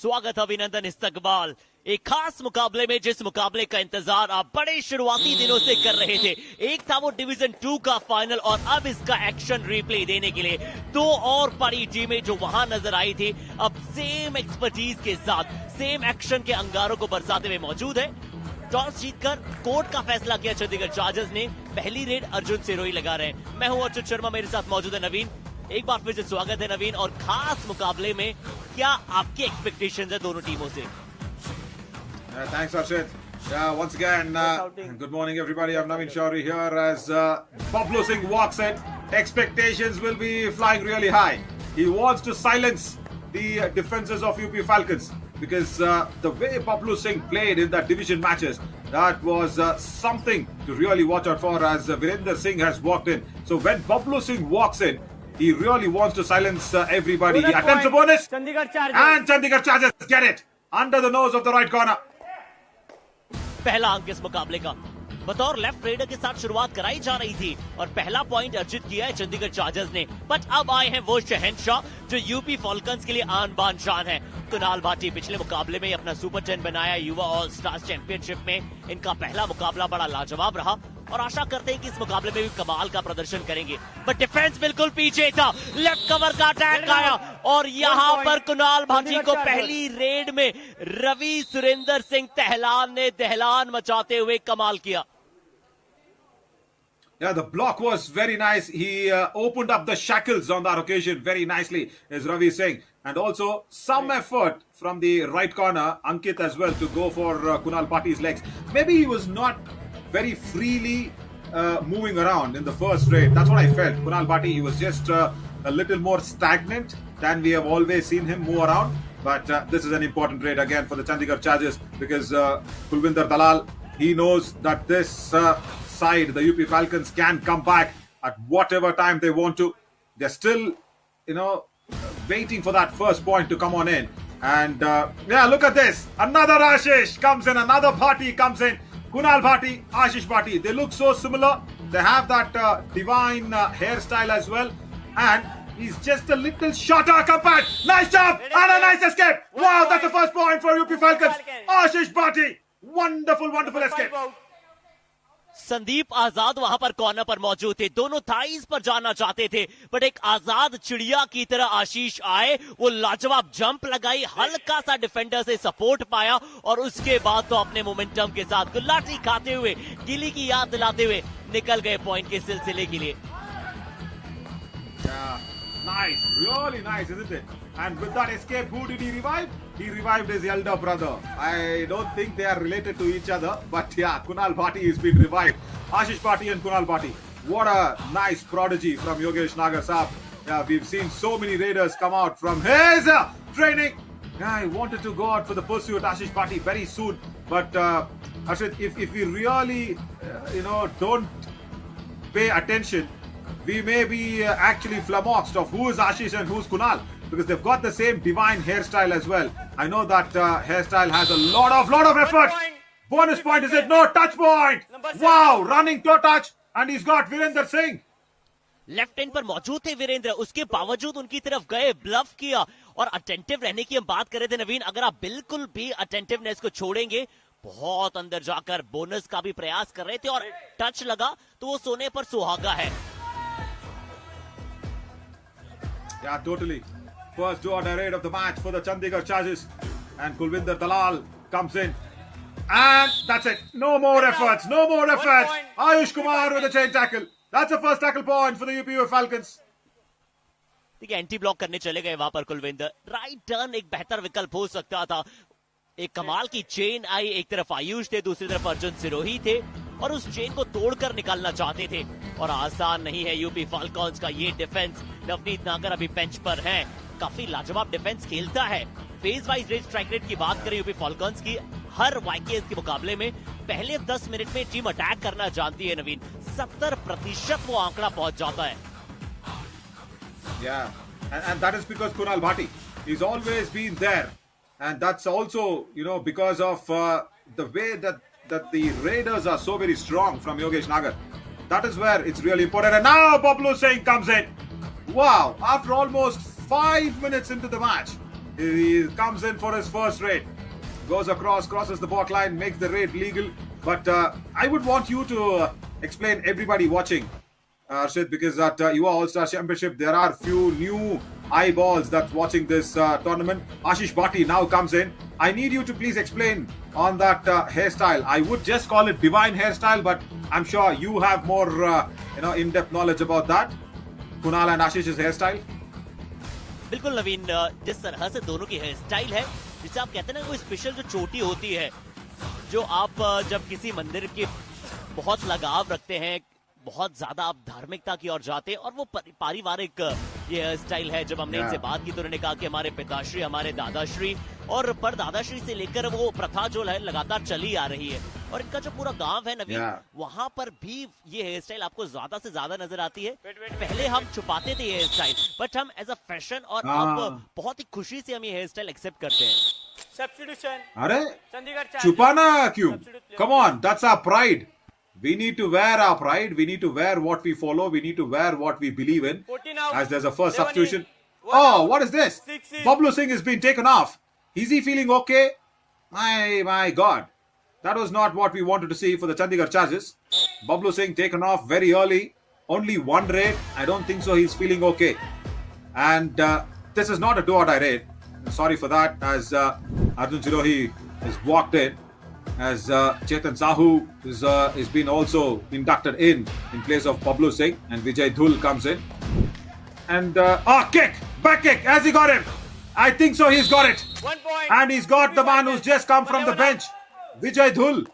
स्वागत अभिनंदन इस्तकबाल। एक खास मुकाबले में, जिस मुकाबले का इंतजार आप बड़े शुरुआती दिनों से कर रहे थे। एक था वो डिवीजन 2 का फाइनल और अब इसका एक्शन रिप्ले देने के लिए दो और बड़ी टीमें जो वहां नजर आई थी, अब सेम एक्सपर्टीज के साथ सेम एक्शन के अंगारों को बरसाते हुए मौजूद है। टॉस जीतकर कोर्ट का फैसला किया चंडीगढ़ चार्जर्स ने। पहली रेड अर्जुन सिरोही लगा रहे हैं। मैं हूं अर्जुन शर्मा, मेरे साथ मौजूद है नवीन। एक बार फिर से स्वागत है नवीन। और खास मुकाबले में क्या आपकी एक्सपेक्टेशंस है दोनों टीमों से? Thanks, Arshid. Once again, good morning, everybody. I'm Naveen Shauri here as Pablo Singh walks in. Expectations will be flying really high. He wants to silence the defenses of UP Falcons because the way Pablo Singh played in the division matches, that was something to really watch out for as Virender Singh has walked in. So when Pablo Singh walks in, he really wants to silence everybody. He attempts a bonus. And Chandigarh Chargers get it under the nose of the right corner. पहला अंक इस मुकाबले का बतौर left raider के साथ शुरुआत कराई जा रही थी और पहला पॉइंट अर्जित किया है चंडीगढ़ चार्जर्स ने। बट अब आए हैं वो शहंशाह जो यूपी फॉल्कन्स के लिए आन बान शान है। कुणाल भाटी पिछले मुकाबले में अपना सुपर 10 बनाया युवा ऑल स्टार्स चैंपियनशिप में। इनका पहला मुकाबला बड़ा लाजवाब रहा और आशा करते हैं कि इस मुकाबले में भी कमाल का प्रदर्शन करेंगे। बट डिफेंस बिल्कुल पीछे था, लेफ्ट कवर का अटैक आया और यहां पर कुणाल भाटी को पहली रेड में रवि सुरेंद्र सिंह तहलान ने दहलान मचाते हुए कमाल किया। Yeah, the block was very nice. He opened up the shackles on that occasion very nicely, is Ravi Singh. And also some effort from the right corner, Ankit as well, to go for Kunal Bhati's legs. Maybe he was not very freely moving around in the first raid. That's what I felt. Kunal Bhati, he was just a little more stagnant than we have always seen him move around. But this is an important raid again for the Chandigarh Chargers because Kulvinder Dalal, he knows that this side, the UP Falcons, can come back at whatever time they want to. They're still, waiting for that first point to come on in. And yeah, look at this. Another Ashish comes in, another Bhati comes in. Kunal Bhati, Ashish Bhati. They look so similar. They have that divine hairstyle as well. And he's just a little shorter compared. Nice job and a nice escape. Wow, that's the first point for UP Falcons. Ashish Bhati. Wonderful, wonderful escape. Sandeep आजाद वहां पर corner पर मौजूद थे, दोनों thighs पर जाना चाहते थे बट एक आजाद चिड़िया की तरह आशीष आए, वो लाजवाब जंप लगाई, हल्का सा डिफेंडर से सपोर्ट पाया और उसके बाद तो अपने मोमेंटम के साथ गुलाटी खाते हुए, गिली की याद दिलाते हुए निकल गए पॉइंट के सिलसिले के लिए। Nice, really nice, isn't it? And with that escape, who did he revive? He revived his elder brother. I don't think they are related to each other, but yeah, Kunal Bhati has been revived. Ashish Bhati and Kunal Bhati. What a nice prodigy from Yogesh Nagar Saab. Yeah, we've seen so many raiders come out from his training. Yeah, I wanted to go out for the pursuit, Ashish Bhati, very soon. But Ashit, if we really, don't pay attention, we may be actually flummoxed of who is Ashish and who's Kunal because they've got the same divine hairstyle as well. I know that hairstyle has a lot of effort. Bonus point, is it? No, touch point. Wow, running toe touch and he's got Virender Singh. Left and पर मौजूद थे वीरेंद्र, उसके बावजूद उनकी तरफ गए, bulb किया और अटेंटिव रहने की हम बात कर रहे थे नवीन। अगर आप बिल्कुल भी अटेंटिवनेस को छोड़ेंगे, बहुत अंदर जाकर बोनस का भी प्रयास कर रहे थे और टच लगा तो वो सोने पर सुहागा है। Yeah, totally. First do-or-die raid of the match for the Chandigarh Chargers. And Kulvinder Dalal comes in. And that's it. No more efforts. No more efforts. Ayush Kumar with a chain tackle. That's the first tackle point for the UP Falcons. देखिए, anti block करने चले गए वहां पर Kulwinder. Right turn एक बेहतर विकल्प हो सकता था। एक कमाल की चेन आई, एक तरफ आयुष थे, दूसरी तरफ अर्जुन सिरोही थे और उस चेन को तोड़कर निकालना चाहते थे और आसान नहीं है यूपी फाल्कॉन्स का ये डिफेंस। नवनीत नागर अभी बेंच पर हैं, काफी लाजवाब डिफेंस खेलता है। Phase wise rate strike rate की बात करें यूपी फाल्कॉन्स की, हर वाईकेएस के मुकाबले में पहले 10 मिनट में टीम अटैक करना जानती है नवीन। 70% वो आंकड़ा पहुंच जाता है। Yeah, and that is because Kunal Bhati, he's always been there. And that's also, because of the way that the Raiders are so very strong from Yogesh Nagar. That is where it's really important. And now Pablo Singh comes in. Wow, after almost 5 minutes into the match, He comes in for his first raid. Goes across, crosses the bot line, makes the raid legal. But I would want you to explain everybody watching, Arshit, because at UA All-Star Championship, there are few new eyeballs that's watching this tournament. Ashish Bhatti now comes in. I need you to please explain on that hairstyle. I would just call it divine hairstyle, but I'm sure you have more in-depth knowledge about that. Kunal and Ashish's hairstyle. बिल्कुल नवीन, जिस तरह से दोनों की hair style है, जिसे आप कहते हैं ना, कोई स्पेशल जो चोटी होती है, जो आप जब किसी मंदिर के बहुत लगाव रखते हैं, बहुत ज्यादा आप धार्मिकता की ओर जाते हैं, और वो पारिवारिक ये स्टाइल है। जब हमने इनसे बात की तो उन्होंने कहा कि हमारे पिताश्री, हमारे दादाश्री और परदादाश्री से लेकर वो प्रथा जो है लगातार चली आ रही है, और इनका जो पूरा गांव है नवीन, वहां पर भी ये हेयर स्टाइल आपको ज्यादा से ज्यादा नजर आती है। पहले हम छुपाते थे ये हेयर स्टाइल, बट हम एज अ फैशन और अब बहुत ही खुशी से हम ये हेयर स्टाइल एक्सेप्ट करते हैं। सब्स्टिट्यूशन, अरे चंडीगढ़ छुपाना क्यों? Come on, that's our pride. We need to wear our pride. We need to wear what we follow. We need to wear what we believe in. As there's a first substitution. Oh, what is this? Bablu Singh has been taken off. Is he feeling okay? My God. That was not what we wanted to see for the Chandigarh Chargers. Bablu Singh taken off very early. Only one raid. I don't think so he's feeling okay. And this is not a do-or-die raid. Sorry for that, as Arjun Chirohi has walked in. As Chetan Sahu is been also inducted in place of Bablu Singh, and Vijay Dhul comes in. And kick! Back kick! Has he got him? I think so, he's got it. 1 point. And he's got the man who's just come from the bench, Vijay Dhul.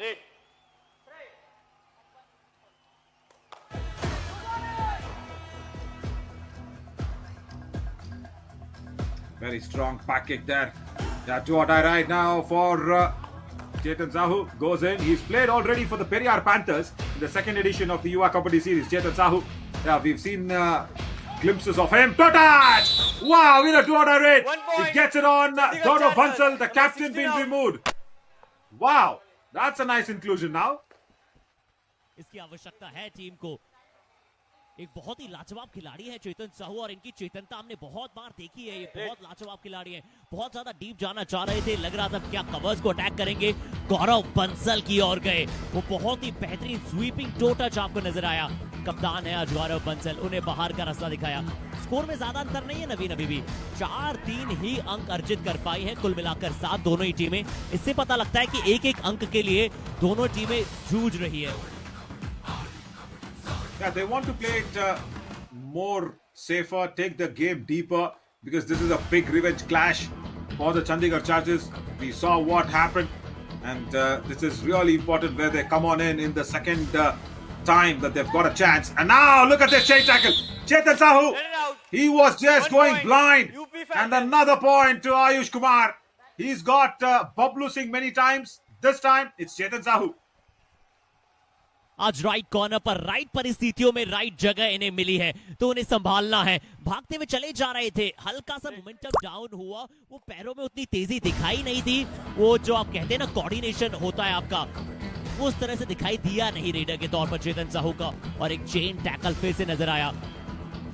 Red. Very strong back kick there. Yeah, do or die right now for Chetan Sahu. Goes in. He's played already for the Periyar Panthers in the second edition of the UA Kabaddi Series. Chetan Sahu. Yeah, we've seen glimpses of him. Touch! Wow, in a do or die raid. 1 point. He gets it on Dono Bansal, the captain being out. removed. Wow, that's a nice inclusion now. इसकी आवश्यकता है team को। एक बहुत ही लाजवाब खिलाड़ी है चेतन साहू, और इनकी चेतनता हमने बहुत बार देखी है। ये बहुत लाजवाब खिलाड़ी हैं, बहुत ज्यादा डीप जाना चाह रहे थे, लग रहा था क्या कवर्स को अटैक करेंगे। गौरव बंसल की ओर गए, वो बहुत ही बेहतरीन स्वीपिंग टो टच आपको नजर आया। कप्तान है आज गौरव बंसल, उन्हें बाहर का रास्ता दिखाया। स्कोर में ज्यादा अंतर नहीं है नवीन, अभी भी 4-3 ही अंक अर्जित कर पाई है, कुल मिलाकर 7 दोनों ही टीमें। इससे पता लगता है कि एक एक अंक के लिए दोनों टीमें जूझ रही है। Yeah, they want to play it more safer, take the game deeper, because this is a big revenge clash for the Chandigarh Chargers. We saw what happened, and this is really important where they come on in the second time that they've got a chance. And now look at this chain tackle. Chetan Sahu, he was just going blind. And another point to Ayush Kumar. He's got Bablu Singh many times. This time it's Chetan Sahu. आज right corner पर right परिस्थितियों में right जगह इन्हें मिली है, तो उन्हें संभालना है। भागते हुए चले जा रहे थे, हल्का सा मोमेंटम डाउन हुआ, वो पैरों में उतनी तेजी दिखाई नहीं दी। वो जो आप कहते हैं ना कोऑर्डिनेशन होता है आपका, वो उस तरह से दिखाई दिया नहीं रेडर के तौर पर चेतन साहू का। और एक चेन टैकल फिर से नजर आया,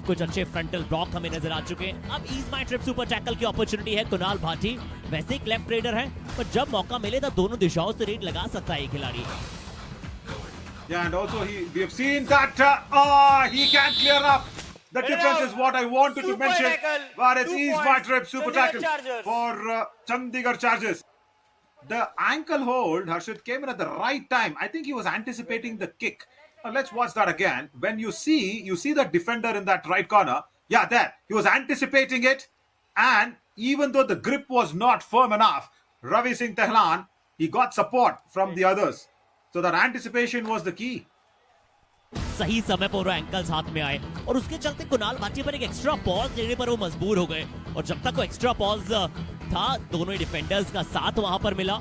कुछ अच्छे फ्रंटल ब्लॉक हमें नजर आ चुके हैं। अब EaseMyTrip super tackle की अपॉर्चुनिटी है कुणाल भाटी, वैसे एक लेफ्ट रेडर है, पर जब मौका मिले तो दोनों दिशाओं से रेड लगा सकता है ये खिलाड़ी। Yeah, and also we have seen that he can't clear up. The difference is what I wanted to mention. But it's Ease My Trip Super Tackle for Chandigarh Chargers. The ankle hold, Harshit, came in at the right time. I think he was anticipating the kick. Now let's watch that again. When you see the defender in that right corner. Yeah, there. He was anticipating it. And even though the grip was not firm enough, Ravi Singh Tehlan, he got support from the others. So that anticipation was the key. सही समय पर वो ankles हाथ में आए, और उसके चलते कुणाल भाटी पर एक एक्स्ट्रा पॉज लेने पर वो मजबूर हो गए। और जब तक वो एक्स्ट्रा पॉज था, दोनों ही डिफेंडर्स का साथ वहां पर मिला,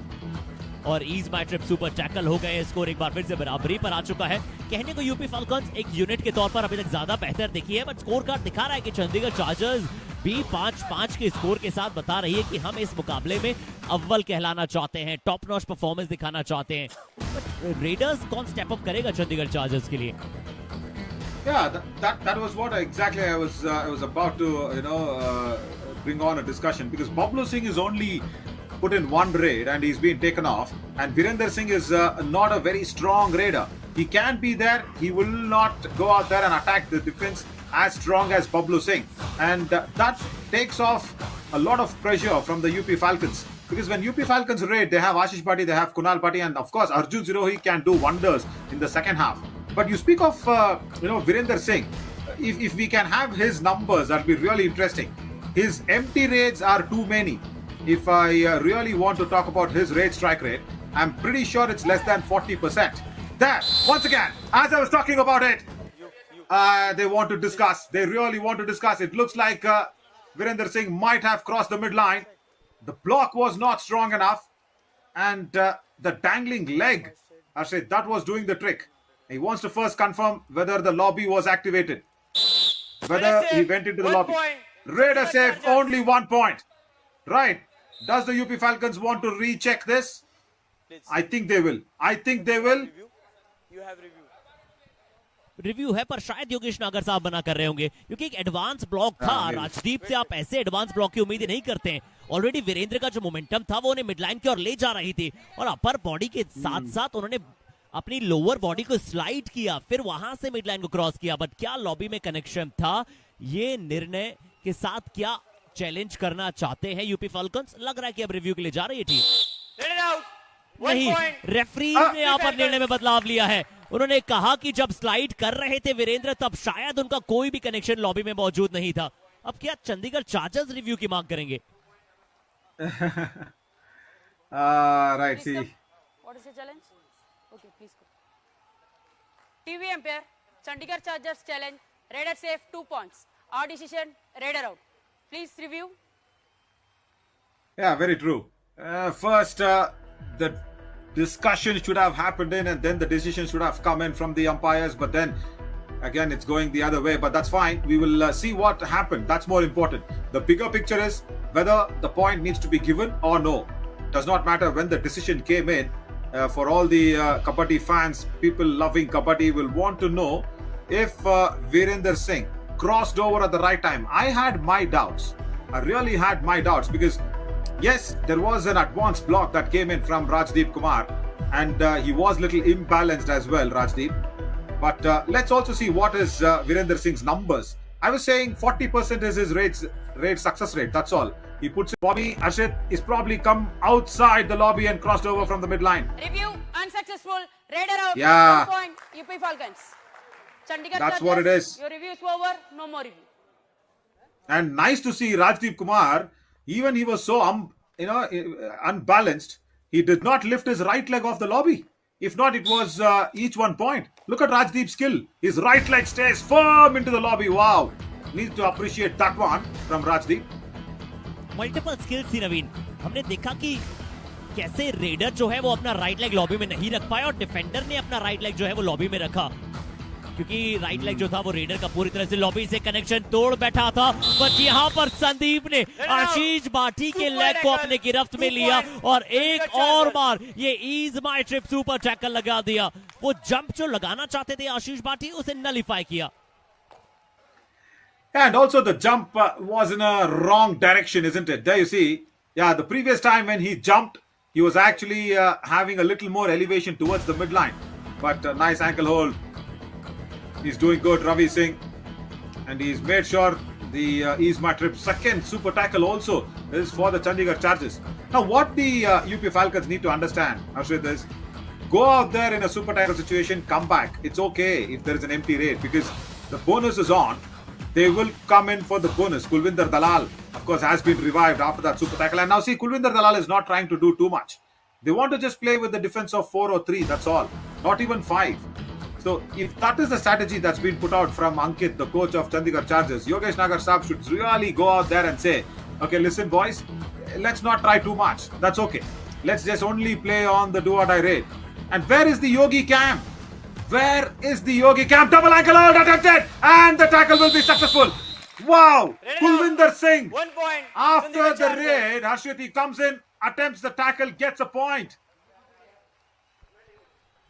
और EaseMyTrip super tackle हो गए। स्कोर एक बार फिर से बराबरी पर आ चुका है। कहने को यूपी फाल्कन्स एक यूनिट के तौर पर अभी तक ज्यादा बेहतर दिखी है, बट स्कोर कार्ड दिखा रहा है कि चंडीगढ़ चार्जर्स भी 5-5 के स्कोर के साथ बता रही है कि हम इस मुकाबले में अव्वल कहलाना चाहते हैं, टॉप नॉच परफॉर्मेंस दिखाना चाहते हैं। बट रेडर्स कौन स्टेप अप करेगा चंडीगढ़ चार्जर्स के लिए? Yeah, that was what exactly I was about to bring on a discussion, because Bablu Singh is only put in one raid and he's been taken off, and Virender Singh is not a very strong raider. He can be there. He will not go out there and attack the defense as strong as Bablu Singh, and that takes off a lot of pressure from the UP Falcons. Because when UP Falcons raid, they have Ashish Bhatti, they have Kunal Bhatti, and of course Arjun Zirohi can do wonders in the second half. But you speak of Virender Singh. If we can have his numbers, that'll be really interesting. His empty raids are too many. If I really want to talk about his raid strike rate, I'm pretty sure it's less than 40%. There, once again, as I was talking about it, they want to discuss. They really want to discuss. It looks like Virender Singh might have crossed the midline. The block was not strong enough, and the dangling leg, Arshit, that was doing the trick. He wants to first confirm whether the lobby was activated, whether he went into the lobby. Raider safe, only 1 point. Right. Does the UP Falcons want to recheck this? I think they will. I think they will. You have review. Review है, पर शायद योगेश नागर साहब बना कर रहे होंगे, क्योंकि एक एडवांस ब्लॉक था। राजदीप से आप ऐसे एडवांस ब्लॉक की उम्मीद नहीं करते हैं। ऑलरेडी वीरेंद्र का जो मोमेंटम था वो उन्हें मिडलाइन की ओर ले जा रही थी, और अपर बॉडी के साथ साथ उन्होंने अपनी लोअर बॉडी को स्लाइड किया, फिर वहां से मिडलाइन को क्रॉस किया। बट क्या लॉबी में कनेक्शन था? ये निर्णय के साथ क्या चैलेंज करना चाहते हैं यूपी फाल्कन्स? लग रहा है कि अब रिव्यू के लिए जा रही है टीम। नहीं, रेफरी ने यहाँ पर निर्णय में बदलाव लिया है। उन्होंने कहा कि जब स्लाइड कर रहे थे वीरेंद्र, तब शायद उनका कोई भी कनेक्शन लॉबी में मौजूद नहीं था। अब क्या चंडीगढ़ चार्जर्स रिव्यू की मांग करेंगे? Right, see. What is the challenge? Okay, please go. TV umpire, Chandigarh Chargers challenge, Raider safe 2 points. Our decision, Raider out. Please review. Yeah, very true. First, the discussion should have happened in, and then the decision should have come in from the umpires. But then, again, it's going the other way. But that's fine. We will see what happened. That's more important. The bigger picture is whether the point needs to be given or no. Does not matter when the decision came in. For all the Kabaddi fans, people loving Kabaddi will want to know if Virender Singh crossed over at the right time. I had my doubts. I really had my doubts, because yes, there was an advanced block that came in from Rajdeep Kumar, and he was little imbalanced as well, Rajdeep. But let's also see what is Virender Singh's numbers. I was saying 40% is his raid success rate. That's all. He puts it. Bobby Ashit is probably come outside the lobby and crossed over from the midline. Review unsuccessful. Raider out. Yeah. 1 point. UP Falcons. Chandigarh That's Chargers, what it is. Your review is over. No more review. And nice to see Rajdeep Kumar. Even he was so unbalanced. He did not lift his right leg off the lobby. If not, it was each 1 point. Look at Rajdeep's skill. His right leg stays firm into the lobby. Wow. Need to appreciate that one from Rajdeep. Multiple skills थी नवीन। हमने देखा कि कैसे raider जो है वो अपना right leg lobby में नहीं रख पाया, और डिफेंडर ने अपना राइट लेग जो है वो लॉबी में रखा, क्योंकि राइट लेग जो था वो रेडर का पूरी तरह से लॉबी से कनेक्शन तोड़ बैठा था। बट यहाँ पर संदीप ने आशीष भाटी के लेग को अपने गिरफ्त में लिया, और एक और बार ये ईज माई ट्रिप सुपर टैकल लगा दिया। वो जंप जो लगाना चाहते थे आशीष भाटी, उसे नलिफाई किया। And also the jump was in a wrong direction, isn't it? There you see. Yeah, the previous time when he jumped, he was actually having a little more elevation towards the midline. But nice ankle hold. He's doing good, Ravi Singh. And he's made sure the Ease My Trip second super tackle also is for the Chandigarh Chargers. Now, what the UP Falcons need to understand, Harshit, is go out there in a super tackle situation, come back. It's okay if there is an empty raid, because the bonus is on. They will come in for the bonus. Kulvinder Dalal, of course, has been revived after that super tackle. And now see, Kulvinder Dalal is not trying to do too much. They want to just play with the defense of 4 or 3, that's all. Not even 5. So, if that is the strategy that's been put out from Ankit, the coach of Chandigarh Chargers, Yogesh Nagar Saab should really go out there and say, okay, listen boys, let's not try too much. That's okay. Let's just only play on the do-or-die raid. And where is the Yogi Cam? Where is the Yogi Cam? Double ankle hold attempted, and the tackle will be successful. Wow! Kulvinder Singh, 1 point. after the raid, Harshit comes in, attempts the tackle, gets a point.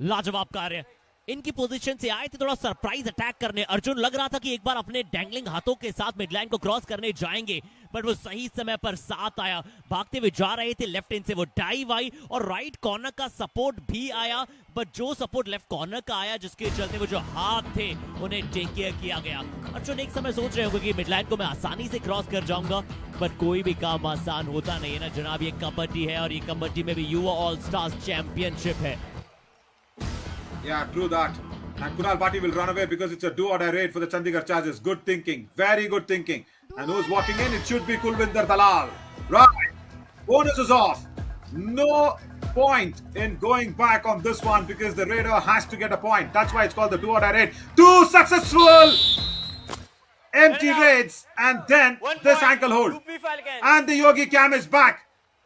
लाजवाब कार्य। इनकी position से आए थे थोड़ा surprise attack करने। अर्जुन लग रहा था कि एक बार अपने डैंगलिंग हाथों के साथ मिडलाइन को क्रॉस करने जाएंगे, बट वो सही समय पर साथ आया। भागते हुए जा रहे थे, लेफ्ट इन से वो डाइव आई और राइट कॉर्नर का सपोर्ट भी आया, बट जो सपोर्ट लेफ्ट कॉर्नर का आया जिसके चलते वो जो हाथ थे उन्हें टेक केयर किया गया। अर्जुन एक समय सोच रहे होंगे कि मिडलाइन को मैं आसानी से क्रॉस कर जाऊंगा, बट कोई भी काम आसान होता नहीं है ना जनाब। ये कबड्डी है और ये कबड्डी में भी युवा ऑल स्टार्स चैंपियनशिप है। Yeah, true that. And Kunal Bhatti will run away because it's a do-or-die raid for the Chandigarh Chargers. Good thinking. Very good thinking. And who's walking in? It should be Kulwinder Dalal. Right. Bonus is off. No point in going back on this one because the raider has to get a point. That's why it's called the do-or-die raid. Two successful empty raids and then this ankle hold. And the Yogi Cam is back.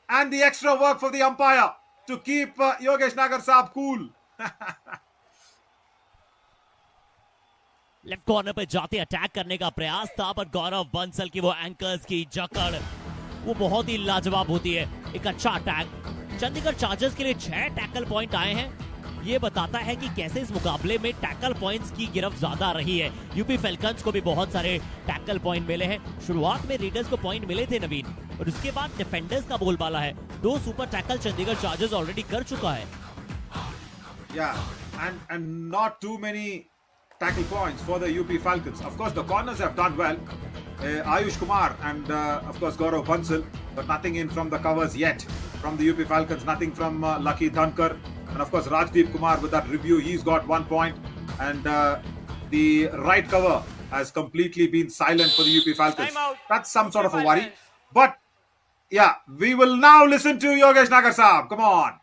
And the extra work for the umpire to keep Yogesh Nagar Saab cool. Left corner पे जाते attack करने का प्रयास था, पर गौरव बंसल की वो anchors की जकड़ वो बहुत ही लाजवाब होती है। एक अच्छा अटैक। चंडीगढ़ चार्जर्स के लिए 6 टैकल पॉइंट आए हैं। ये बताता है कि कैसे इस मुकाबले में टैकल पॉइंट्स की गिरफ्त ज्यादा रही है। यूपी फैल्कन्स को भी बहुत सारे टैकल पॉइंट मिले हैं। शुरुआत में रेडर्स को पॉइंट मिले थे नवीन, और उसके बाद डिफेंडर्स का बोलबाला है। 2 super tackle Chandigarh chargers already कर चुका है। Yeah, and not too many tackle points for the UP Falcons. Of course, the corners have done well. Ayush Kumar and of course Gaurav Bansal, but nothing in from the covers yet from the UP Falcons. Nothing from Lucky Dhankar, and of course Rajdeep Kumar with that review. He's got 1 point, and the right cover has completely been silent for the UP Falcons. That's some sort of a worry. But yeah, we will now listen to Yogesh Nagar Saab. Come on.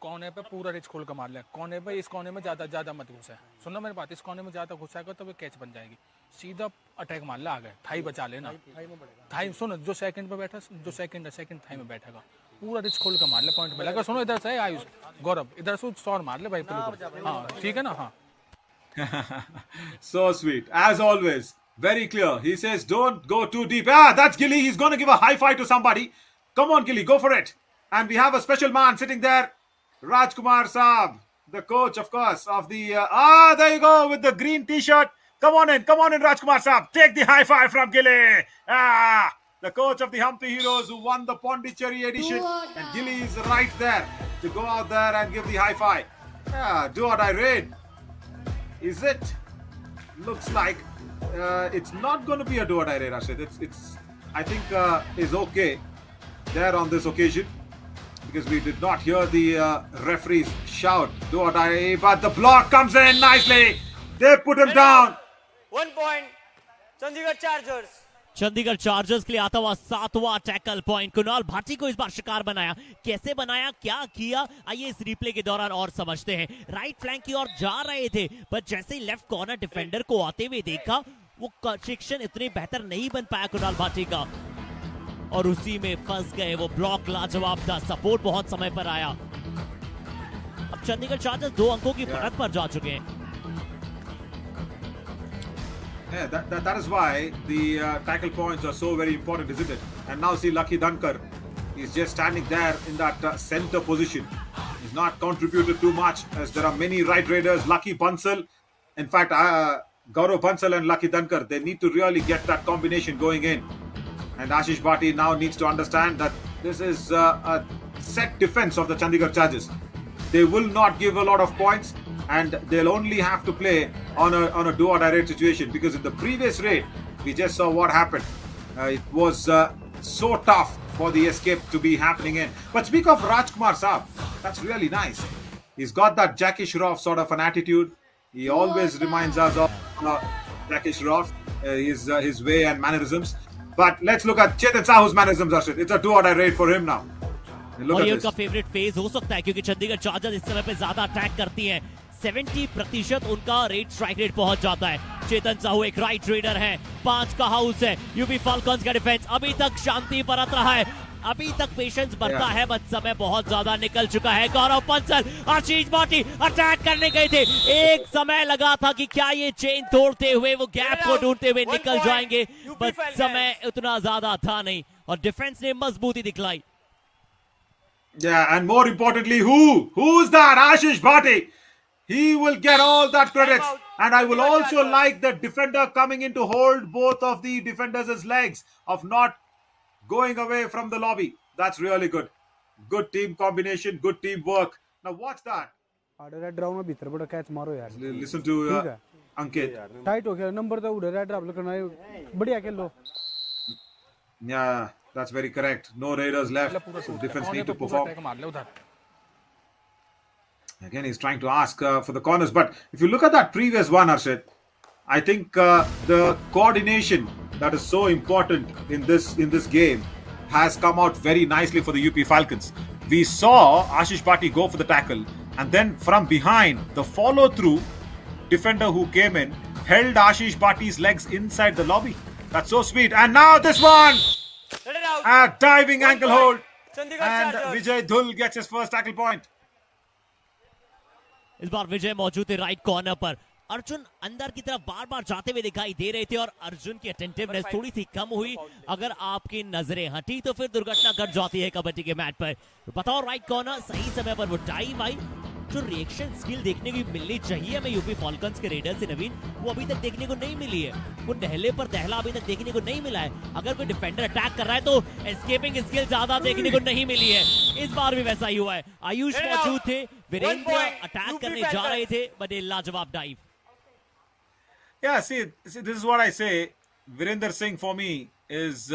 कोने पे पूरा rich खोल कर मार लिया। कोने पे इस कोने में ज्यादा मत घुसा है। सुनो मेरी बात, इस कोने में ज्यादा घुसाएगा तो वो कैच बन जाएगी। सीधा अटैक मार ले, आ गए थाई बचा लेना। थाई सुनो, जो सेकंड पे बैठा, जो सेकंड थाई में बैठेगा, पूरा रिच खोल कर मार ले, पॉइंट मिलेगा। सुनो इधर से आयुष गौरव, इधर से शॉट मार ले भाई। हाँ ठीक है ना। हाँ So sweet, as always, very clear. He says don't go too deep. Ah, that's Gilly. He's going to give a high five to somebody. Come on Gilly, go for it. And we have a special man sitting there, Rajkumar Saab, the coach, of course, of the... there you go, with the green t-shirt. Come on in, Rajkumar Saab. Take the high five from Gilly. The coach of the Humpy Heroes who won the Pondicherry edition. And Gilly is right there to go out there and give the high five. Do or die raid. Is it? Looks like it's not going to be a do or die raid, Rashid. It's I think, is okay there on this occasion, because we did not hear the referees shout do or die, but the block comes in nicely. They put him down. 1 point, Chandigarh Chargers. Chandigarh chargers के लिए आता हुआ 7वां tackle point. Kunal Bhati को इस बार शिकार बनाया। कैसे बनाया, क्या किया, आइए इस रिप्ले के दौरान और समझते हैं। राइट फ्लैंक की ओर जा रहे थे, पर जैसे ही लेफ्ट कॉर्नर डिफेंडर को आते हुए देखा, वो सेक्शन इतनी बेहतर नहीं बन पाया कुणाल भाटी का, और उसी में फंस गए। वो ब्लॉक लाजवाब था, सपोर्ट बहुत समय पर आया। अब चंडीगढ़ चार्जर्स 2 अंकों की बढ़त पर जा चुके हैं। Yeah, that is why the tackle points are so very important, isn't it? And now see Lucky Dhankar. He's just standing there in that center position. He's not contributed too much, as there are many right raiders. Lucky Bansal, in fact, Gaurav Bansal and Lucky Dhankar, they need to really get that combination going in. And Ashish Bhatti now needs to understand that this is a set defense of the Chandigarh Chargers. They will not give a lot of points, and they'll only have to play on a do or die raid situation, because in the previous raid we just saw what happened. It was so tough for the escape to be happening in. But speak of Rajkumar Saab, that's really nice. He's got that Jackie Shroff sort of an attitude. He always reminds us of Jackie Shroff, his way and mannerisms. But let's look at Chetan Sahu's mannerisms, Arshit. It's a do or die raid for him now. और ये उनका favourite phase हो सकता है, क्योंकि Chandigarh chargers इस समय पे ज्यादा अटैक करती हैं। 70% उनका रेट स्ट्राइक रेट पहुंच जाता है। चेतन साहू एक राइट रेडर है, 5 का हाउस है। यूपी फाल्कन्स का डिफेंस अभी तक शांति बरत रहा है, अभी तक पेशेंस बढ़ता है, बट समय बहुत ज्यादा निकल चुका है। गौरव बंसल, आशीष भाटी अटैक करने गए थे। एक समय लगा था कि क्या ये चेन तोड़ते हुए वो गैप को ढूंढते हुए निकल जाएंगे, बट समय उतना ज्यादा था नहीं, और डिफेंस ने मजबूती दिखलाई। Yeah, and more importantly, who's that? Ashish Bhatti. He will get all that credit. Time out. And I will Chandigarh also Chargers. like the defender coming in to hold both of the defenders' legs, of not going away from the lobby. That's really good. Good team combination, good teamwork. Now watch that. Red round में भीतर बड़ा catch मारो यार Listen to ठीक है Ankit. Tight हो गया number तो उधर रेड ड्रॉप करना है बढ़िया खेल लो Yeah, that's very correct. No Raiders left. पूरा So शूट defense कोने need पे to पूरा perform. अटैक मार ले उधर Again, he's trying to ask for the corners. But if you look at that previous one, Arshad, I think the coordination that is so important in this game has come out very nicely for the UP Falcons. We saw Ashish Bhatti go for the tackle, and then from behind, the follow-through defender who came in held Ashish Bhatti's legs inside the lobby. That's so sweet. And now this one, Let it out. a diving 1 ankle point. hold, Chandigarh and Chargers. Vijay Dhul gets his first tackle point. इस बार विजय मौजूद थे right corner पर। अर्जुन अंदर की तरफ बार बार जाते हुए दिखाई दे रहे थे और अर्जुन की अटेंटिवनेस थोड़ी सी कम हुई। अगर आपकी नजरें हटी तो फिर दुर्घटना घट जाती है कबड्डी के मैच पर। बतौर राइट कॉर्नर सही समय पर वो डाइव आई। जो रिएक्शन स्किल देखने की मिलनी चाहिए हमें यूपी फॉल्कन्स के रेडर से नवीन, वो अभी तक देखने को नहीं मिली है। वो नहले पर दहला अभी तक देखने को नहीं मिला है। अगर कोई डिफेंडर अटैक कर रहा है तो एस्केपिंग स्किल ज्यादा देखने को नहीं मिली है। इस बार भी वैसा ही हुआ है। आयुष मौजूद थे, वीरेंद्र अटैक करने जा रहे थे, बट ये लाजवाब dive. Yeah, see, this is what I say. Virender Singh for me is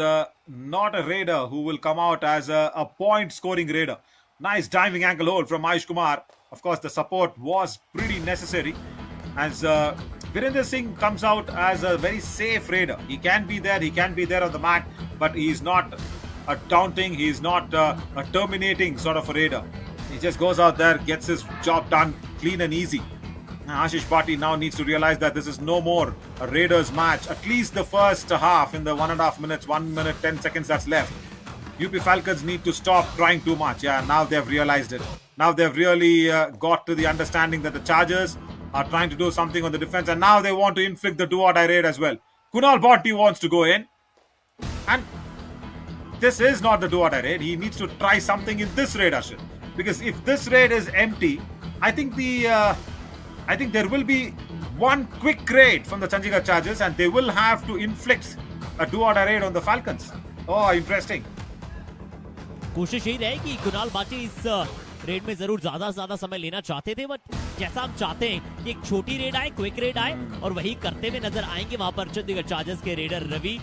not a raider who will come out as a point-scoring raider. Nice diving ankle hold from Ayush Kumar. Of course, the support was pretty necessary. As Virender Singh comes out as a very safe raider. He can be there on the mat, but he's not a taunting, he's not a terminating sort of a raider. He just goes out there, gets his job done clean and easy. Ashish Bhatti now needs to realize that this is no more a Raiders match. At least the first half, in the 1.5 minutes, 1 minute, 10 seconds that's left. UP Falcons need to stop trying too much. Yeah, now they've realized it. Now they've really got to the understanding that the Chargers are trying to do something on the defense, and now they want to inflict the do-or-die raid as well. Kunal Bhatti wants to go in, and this is not the do-or-die raid. He needs to try something in this raid, Ashit. Because if this raid is empty, I think there will be one quick raid from the Chandigarh Chargers, and they will have to inflict a do-or-die raid on the Falcons. Oh, interesting. कोशिश यही रहे कि कुणाल भाटी इस red में जरूर ज्यादा से ज्यादा समय लेना चाहते थे, बट जैसा हम चाहते हैं कि एक छोटी रेड आए, क्विक रेड आए, और वही करते हुए नजर आएंगे वहां पर चंडीगढ़ चार्जर्स के रेडर रवि।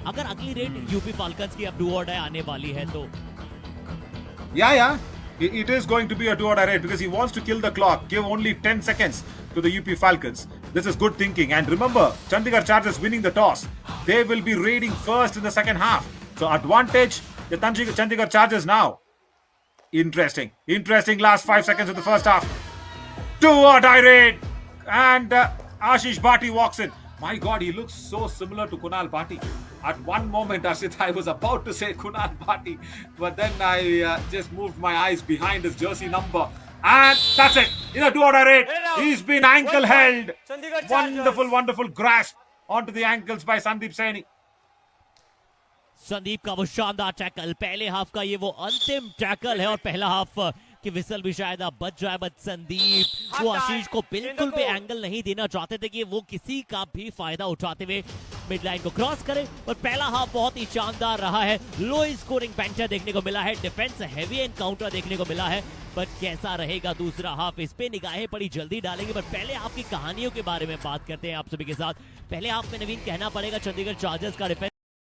अगर अगली रेड यूपी फाल्कन्स की अब डू और डाई आने वाली है तो Yeah. It is going to be a do-or-die raid because he wants to kill the clock. Give only 10 seconds to the UP Falcons. This is good thinking. And remember, Chandigarh Chargers winning the toss. They will be raiding first in the second half. So advantage the Chandigarh Chargers now. Interesting last 5 seconds of the first half. Do-or-die raid. And Ashish Bhatti walks in. My God, he looks so similar to Kunal Bhatti. At one moment, Ashit, I was about to say Kunal Bhatti, but then I just moved my eyes behind his jersey number. And that's it. In a do-or-die raid, he's been ankle held. Chandigarh Chargers. Wonderful grasp onto the ankles by Sandeep Saini. Sandeep का वो शानदार tackle, पहले half का ये वो अंतिम tackle है, और पहला हाफ की विसल भी शायद अब बच जाए, बट संदीप वो आशीष को बिल्कुल भी एंगल नहीं देना चाहते थे कि वो किसी का भी फायदा उठाते हुए मिड लाइन को क्रॉस करे। और पहला हाफ बहुत ही शानदार रहा है। लो स्कोरिंग बैंटर देखने को मिला है, डिफेंस हैवी एनकाउंटर देखने को मिला है, बट कैसा रहेगा दूसरा हाफ, इस पे निगाहें बड़ी जल्दी डालेंगे। बट पहले हाफ की कहानियों के बारे में बात करते हैं आप सभी के साथ। पहले हाफ में नवीन कहना पड़ेगा चंडीगढ़ चार्जर्स का डिफेंस